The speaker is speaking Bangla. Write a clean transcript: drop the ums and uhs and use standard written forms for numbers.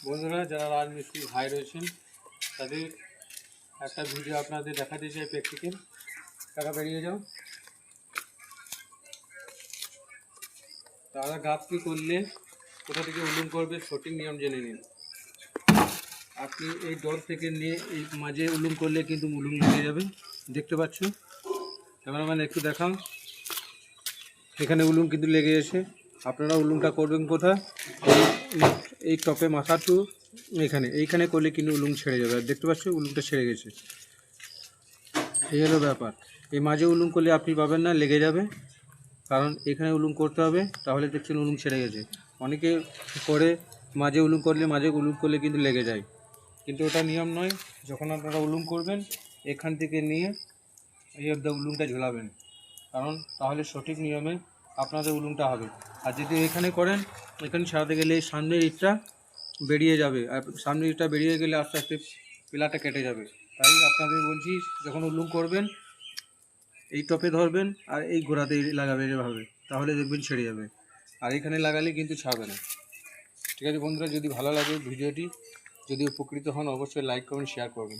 বন্ধুরা, যারা রাজমিস্ত্রি ভাই রয়েছেন তাদের একটা ভিডিও আপনাদের দেখাতে চাই প্র্যাকটিক্যাল। টাকা বেরিয়ে যাও। তারা গাছটি করলে কোথা থেকে উলুম করবে সঠিক নিয়ম জেনে নিন। আপনি এই ডর থেকে নিয়ে এই মাঝে উলুম করলে কিন্তু উলুম লেগে যাবে। দেখতে পাচ্ছ, ক্যামেরাম্যান একটু দেখাও, এখানে উলুম কিন্তু লেগে এসে আপনারা উলুমটা করবেন কোথায়? এই টপে মাথাটু এইখানে করলে কিন্তু উলুম ছেড়ে যাবে। আর দেখতে পাচ্ছ উলুমটা ছেড়ে গেছে। এই হলো ব্যাপার। এই মাঝে উলুম করলে আপনি পাবেন না, লেগে যাবে। কারণ এখানে উলুম করতে হবে, তাহলে দেখছেন উলুম ছেড়ে গেছে। অনেকে করে মাঝে উলুম করলে কিন্তু লেগে যায়, কিন্তু ওটা নিয়ম নয়। যখন আপনারা উলুম করবেন এখান থেকে নিয়ে এই অবধি উলুমটা ঝোলাবেন, কারণ তাহলে সঠিক নিয়মে আপনাদের উলুমটা হবে। আর যদি এখানে করেন, এখানে ছাড়াতে গেলে এই সামনের ইটটা বেরিয়ে যাবে, আর সামনের ইটটা বেরিয়ে গেলে আস্তে আস্তে পিলারটা কেটে যাবে। তাই আপনাদের বলছি, যখন উলুম করবেন এই টপে ধরবেন আর এই গোড়াতে লাগাবেন এভাবে, তাহলে দেখবেন ছেড়ে যাবে। আর এখানে লাগালে কিন্তু ছাড়বে না। ঠিক আছে বন্ধুরা, যদি ভালো লাগে ভিডিওটি, যদি উপকৃত হন অবশ্যই লাইক কমেন্ট শেয়ার করবেন।